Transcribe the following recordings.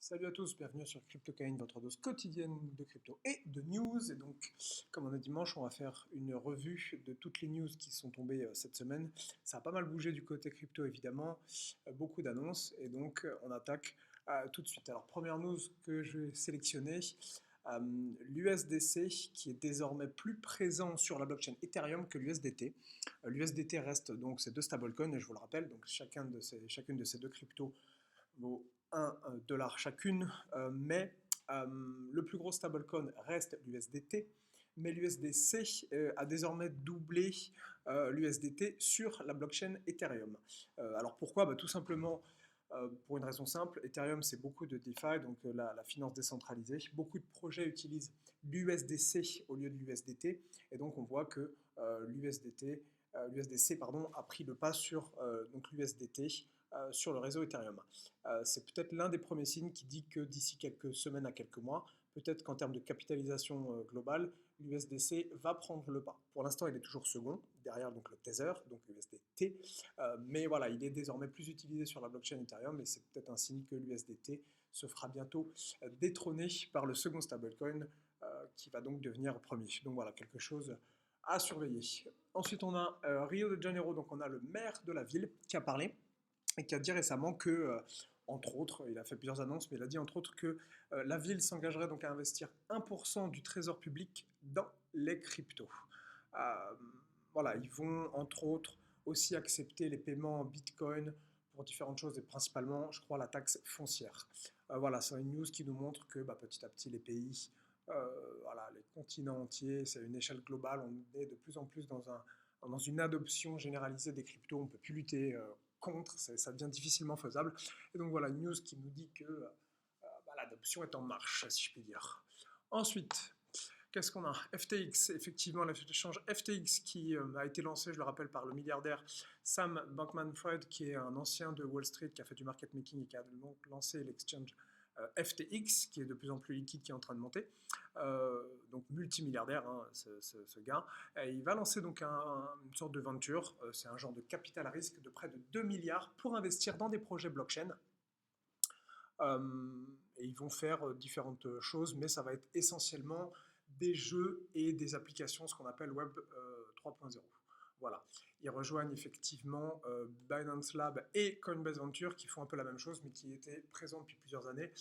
Salut à tous, bienvenue sur CryptoCaïn, votre dose quotidienne de crypto et de news. Et donc, comme on est dimanche, on va faire une revue de toutes les news qui sont tombées cette semaine. Ça a pas mal bougé du côté crypto, évidemment, beaucoup d'annonces. Et donc, on attaque tout de suite. Alors, première news que je vais sélectionner, l'USDC qui est désormais plus présent sur la blockchain Ethereum que l'USDT. L'USDT reste donc ces deux stablecoins, et je vous le rappelle, donc chacune de ces deux cryptos vaut 1 dollar chacune, mais le plus gros stablecoin reste l'USDT, mais l'USDC a désormais doublé l'USDT sur la blockchain Ethereum. Alors pourquoi? Tout simplement pour une raison simple, Ethereum c'est beaucoup de DeFi, donc la finance décentralisée. Beaucoup de projets utilisent l'USDC au lieu de l'USDT, et donc on voit que l'USDC a pris le pas sur donc l'USDT sur le réseau Ethereum. C'est peut-être l'un des premiers signes qui dit que d'ici quelques semaines à quelques mois, peut-être qu'en termes de capitalisation globale, l'USDC va prendre le pas. Pour l'instant, il est toujours second, derrière donc le Tether, donc l'USDT, mais voilà, il est désormais plus utilisé sur la blockchain Ethereum et c'est peut-être un signe que l'USDT se fera bientôt détrôner par le second stablecoin qui va donc devenir premier. Donc voilà, quelque chose à surveiller. Ensuite, on a Rio de Janeiro, donc on a le maire de la ville qui a parlé et qui a dit récemment que, entre autres, il a fait plusieurs annonces, mais il a dit entre autres que la ville s'engagerait donc à investir 1% du trésor public dans les cryptos. Euh, voilà, ils vont entre autres aussi accepter les paiements en Bitcoin pour différentes choses et principalement, je crois, la taxe foncière. Voilà, c'est une news qui nous montre que petit à petit les pays, voilà, les continents entiers, c'est une échelle globale, on est de plus en plus dans une adoption généralisée des cryptos, on ne peut plus lutter contre, ça devient difficilement faisable. Et donc voilà, une news qui nous dit que l'adoption est en marche, si je puis dire. Ensuite, qu'est-ce qu'on a? FTX, effectivement, l'échange FTX qui a été lancé, je le rappelle, par le milliardaire Sam Bankman-Fried, qui est un ancien de Wall Street, qui a fait du market making et qui a donc lancé l'exchange FTX, qui est de plus en plus liquide, qui est en train de monter. Donc multimilliardaire, hein, ce gars. Et il va lancer donc une sorte de venture, c'est un genre de capital à risque de près de 2 milliards pour investir dans des projets blockchain. Et ils vont faire différentes choses, mais ça va être essentiellement des jeux et des applications, ce qu'on appelle Web 3.0. Voilà. Ils rejoignent effectivement Binance Lab et Coinbase Venture qui font un peu la même chose, mais qui étaient présents depuis plusieurs années.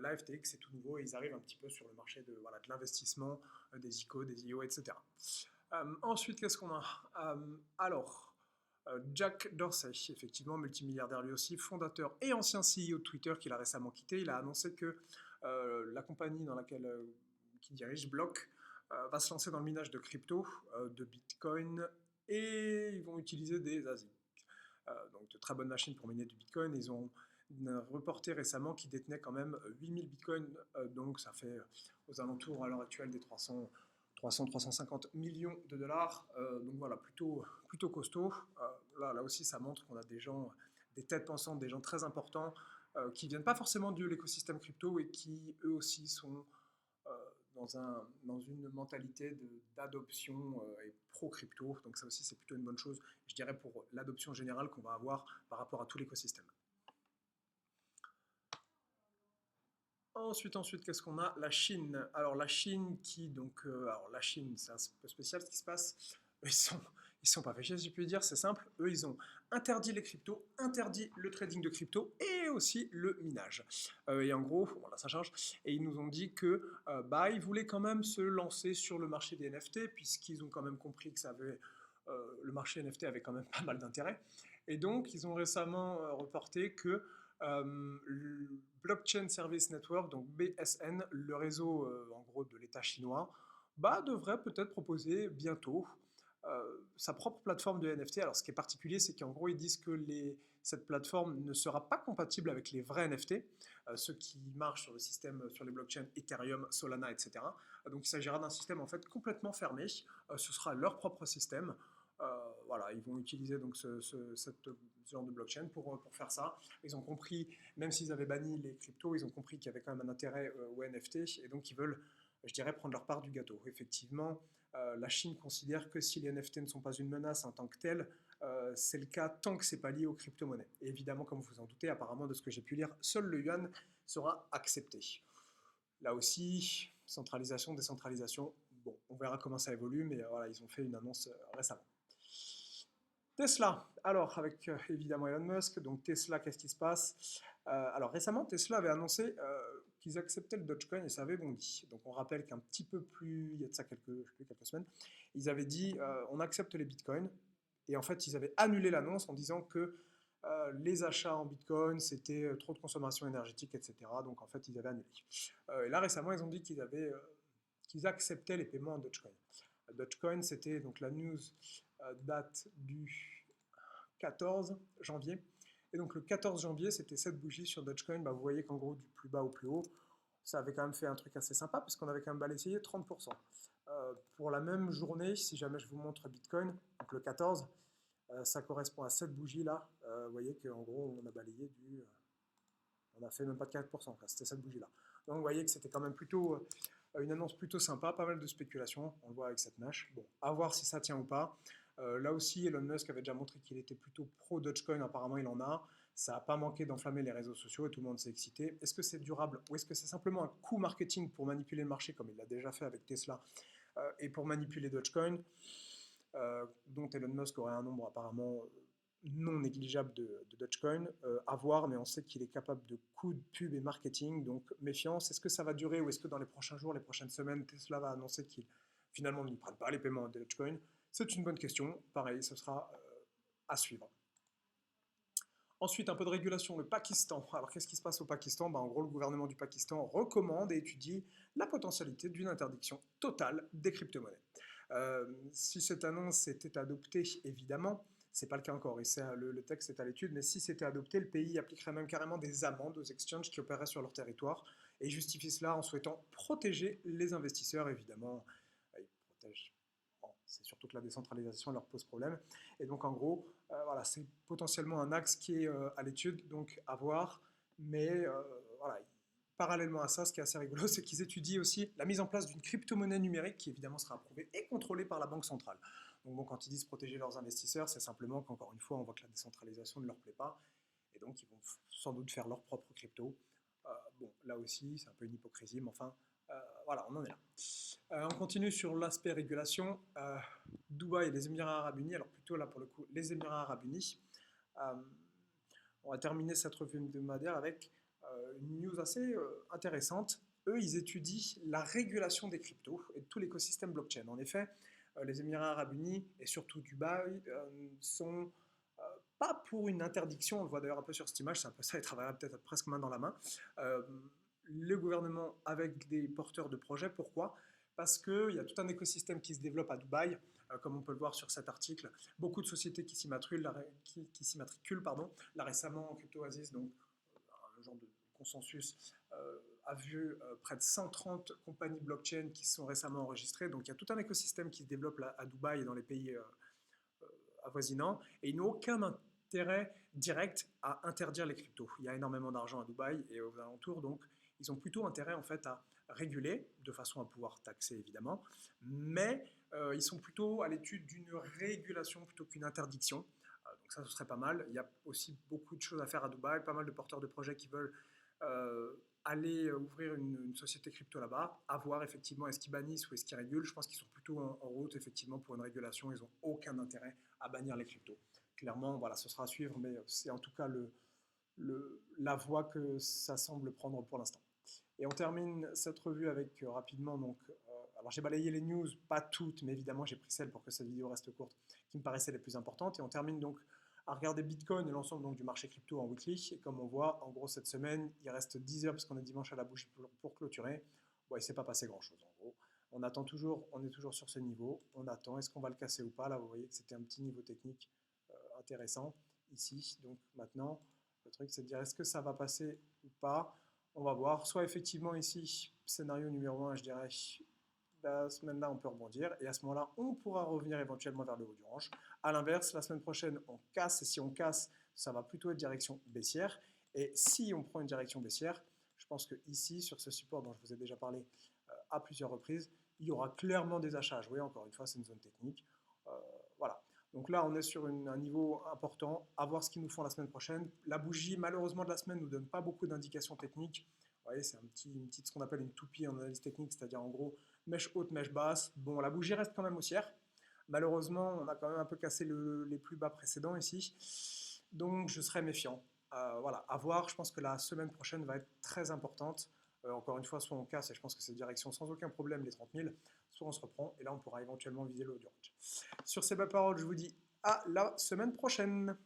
Là, FTX, c'est tout nouveau et ils arrivent un petit peu sur le marché de l'investissement, des ICO, des IO, etc. Ensuite, qu'est-ce qu'on a? Alors, Jack Dorsey, effectivement multimilliardaire lui aussi, fondateur et ancien CEO de Twitter qu'il a récemment quitté, il a annoncé que la compagnie dans laquelle qui dirige, Block, va se lancer dans le minage de crypto, de Bitcoin, et ils vont utiliser des ASIC. Donc de très bonnes machines pour miner du Bitcoin. Ils ont reporté récemment qu'ils détenaient quand même 8000 Bitcoins, donc ça fait aux alentours à l'heure actuelle des 300-350 millions de dollars. Donc voilà, plutôt costaud. Là aussi, ça montre qu'on a des gens, des têtes pensantes, des gens très importants qui viennent pas forcément de l'écosystème crypto et qui eux aussi sont dans une mentalité d'adoption et pro-crypto. Donc ça aussi, c'est plutôt une bonne chose, je dirais, pour l'adoption générale qu'on va avoir par rapport à tout l'écosystème. Ensuite, qu'est-ce qu'on a? La Chine. Alors la Chine qui, donc, alors la Chine, c'est un peu spécial ce qui se passe. Ils sont pas fait chier, si je puis dire, c'est simple. Eux, ils ont interdit les cryptos, interdit le trading de crypto et aussi le minage. Et en gros, voilà, ça change. Et ils nous ont dit que ils voulaient quand même se lancer sur le marché des NFT, puisqu'ils ont quand même compris que le marché NFT avait quand même pas mal d'intérêt. Et donc, ils ont récemment reporté que le Blockchain Service Network, donc BSN, le réseau en gros de l'État chinois, devrait peut-être proposer bientôt sa propre plateforme de NFT. Alors ce qui est particulier, c'est qu'en gros ils disent que cette plateforme ne sera pas compatible avec les vrais NFT, ceux qui marchent sur le système, sur les blockchains Ethereum, Solana, etc. Donc il s'agira d'un système en fait complètement fermé. Ce sera leur propre système. Voilà, ils vont utiliser donc ce genre de blockchain pour faire ça. Ils ont compris, même s'ils avaient banni les cryptos, ils ont compris qu'il y avait quand même un intérêt aux NFT et donc ils veulent, je dirais, prendre leur part du gâteau. Effectivement, la Chine considère que si les NFT ne sont pas une menace en tant que telle, c'est le cas tant que c'est pas lié aux crypto-monnaies. Et évidemment, comme vous vous en doutez, apparemment de ce que j'ai pu lire, seul le yuan sera accepté. Là aussi, centralisation, décentralisation, bon, on verra comment ça évolue, mais voilà, ils ont fait une annonce récemment. Tesla, alors avec évidemment Elon Musk, donc Tesla, qu'est-ce qui se passe? Alors récemment, Tesla avait annoncé qu'ils acceptaient le Dogecoin et ça avait bondi. Donc on rappelle qu'un petit peu plus, il y a de ça quelques semaines, ils avaient dit on accepte les bitcoins et en fait ils avaient annulé l'annonce en disant que les achats en bitcoin c'était trop de consommation énergétique, etc. Donc en fait ils avaient annulé. Et là récemment ils ont dit qu'ils acceptaient les paiements en Dogecoin. Dogecoin, c'était donc la news date du 14 janvier. Et donc le 14 janvier, c'était cette bougie sur Dogecoin. Bah, vous voyez qu'en gros, du plus bas au plus haut, ça avait quand même fait un truc assez sympa, puisqu'on avait quand même balayé 30%. Pour la même journée, si jamais je vous montre Bitcoin, donc le 14, ça correspond à cette bougie-là. Vous voyez qu'en gros, on a balayé on a fait même pas de 4%, c'était cette bougie-là. Donc vous voyez que c'était quand même plutôt une annonce plutôt sympa, pas mal de spéculation, on le voit avec cette mèche. Bon, à voir si ça tient ou pas. Là aussi, Elon Musk avait déjà montré qu'il était plutôt pro Dogecoin, apparemment il en a. Ça n'a pas manqué d'enflammer les réseaux sociaux et tout le monde s'est excité. Est-ce que c'est durable ou est-ce que c'est simplement un coup marketing pour manipuler le marché comme il l'a déjà fait avec Tesla et pour manipuler Dogecoin, dont Elon Musk aurait un nombre apparemment non négligeable de Dogecoin, à voir, mais on sait qu'il est capable de coups de pub et marketing, donc méfiance. Est-ce que ça va durer ou est-ce que dans les prochains jours, les prochaines semaines, Tesla va annoncer qu'ils finalement ne prennent pas les paiements de Dogecoin? C'est une bonne question, pareil, ce sera à suivre. Ensuite, un peu de régulation, le Pakistan. Alors, qu'est-ce qui se passe au Pakistan? En gros, le gouvernement du Pakistan recommande et étudie la potentialité d'une interdiction totale des crypto-monnaies. Si cette annonce était adoptée, évidemment, c'est pas le cas encore, et le texte est à l'étude, mais si c'était adopté, le pays appliquerait même carrément des amendes aux exchanges qui opéraient sur leur territoire, et justifie cela en souhaitant protéger les investisseurs, évidemment. Ils protègent. Bon, c'est surtout que la décentralisation leur pose problème. Et donc, en gros, voilà, c'est potentiellement un axe qui est à l'étude, donc à voir. Mais voilà, parallèlement à ça, ce qui est assez rigolo, c'est qu'ils étudient aussi la mise en place d'une crypto-monnaie numérique qui évidemment sera approuvée et contrôlée par la Banque centrale. Donc bon, quand ils disent protéger leurs investisseurs, c'est simplement qu'encore une fois, on voit que la décentralisation ne leur plaît pas. Et donc, ils vont sans doute faire leur propre crypto. Bon, là aussi, c'est un peu une hypocrisie, mais enfin, voilà, on en est là. On continue sur l'aspect régulation. Dubaï et les Émirats Arabes Unis, alors plutôt là pour le coup, les Émirats Arabes Unis. On va terminer cette revue hebdomadaire avec une news assez intéressante. Eux, ils étudient la régulation des cryptos et de tout l'écosystème blockchain. En effet, les Émirats Arabes Unis et surtout Dubaï sont pas pour une interdiction, on le voit d'ailleurs un peu sur cette image, c'est un peu ça, ils travailleraient peut-être presque main dans la main. Le gouvernement avec des porteurs de projets, pourquoi? Parce qu'il y a tout un écosystème qui se développe à Dubaï, comme on peut le voir sur cet article. Beaucoup de sociétés qui s'immatriculent, pardon. Là récemment, CryptoOasis, donc un genre de consensus, a vu près de 130 compagnies blockchain qui se sont récemment enregistrées. Donc il y a tout un écosystème qui se développe à Dubaï et dans les pays avoisinants, et ils n'ont aucun intérêt direct à interdire les cryptos. Il y a énormément d'argent à Dubaï et aux alentours, donc ils ont plutôt intérêt en fait à réguler, de façon à pouvoir taxer évidemment, mais ils sont plutôt à l'étude d'une régulation plutôt qu'une interdiction. Donc ça, ce serait pas mal. Il y a aussi beaucoup de choses à faire à Dubaï, pas mal de porteurs de projets qui veulent aller ouvrir une société crypto là-bas, à voir effectivement est-ce qu'ils bannissent ou est-ce qu'ils régulent. Je pense qu'ils sont plutôt en route effectivement pour une régulation, ils n'ont aucun intérêt à bannir les cryptos. Clairement, voilà, ce sera à suivre, mais c'est en tout cas la voie que ça semble prendre pour l'instant. Et on termine cette revue avec rapidement, donc, alors j'ai balayé les news, pas toutes, mais évidemment j'ai pris celles pour que cette vidéo reste courte, qui me paraissaient les plus importantes. Et on termine donc à regarder Bitcoin et l'ensemble donc, du marché crypto en weekly. Et comme on voit, en gros cette semaine, il reste 10 heures parce qu'on est dimanche à la bougie pour clôturer. Bon, il ne s'est pas passé grand-chose en gros. On attend toujours, on est toujours sur ce niveau. On attend, est-ce qu'on va le casser ou pas? Là, vous voyez que c'était un petit niveau technique intéressant ici. Donc maintenant, le truc c'est de dire est-ce que ça va passer ou pas? On va voir. Soit effectivement ici, scénario numéro 1, je dirais, la semaine-là, on peut rebondir. Et à ce moment-là, on pourra revenir éventuellement vers le haut du range. A l'inverse, la semaine prochaine, on casse. Et si on casse, ça va plutôt être direction baissière. Et si on prend une direction baissière, je pense que ici, sur ce support dont je vous ai déjà parlé à plusieurs reprises, il y aura clairement des achats à jouer. Encore une fois, c'est une zone technique. Voilà. Donc là, on est sur un niveau important, à voir ce qu'ils nous font la semaine prochaine. La bougie, malheureusement, de la semaine ne nous donne pas beaucoup d'indications techniques. Vous voyez, c'est ce qu'on appelle une toupie en analyse technique, c'est-à-dire en gros, mèche haute, mèche basse. Bon, la bougie reste quand même haussière. Malheureusement, on a quand même un peu cassé les plus bas précédents ici. Donc, je serais méfiant. Voilà, à voir. Je pense que la semaine prochaine va être très importante. Encore une fois, soit on casse, et je pense que c'est direction sans aucun problème les 30 000, soit on se reprend, et là on pourra éventuellement viser le haut du range. Sur ces belles paroles, je vous dis à la semaine prochaine.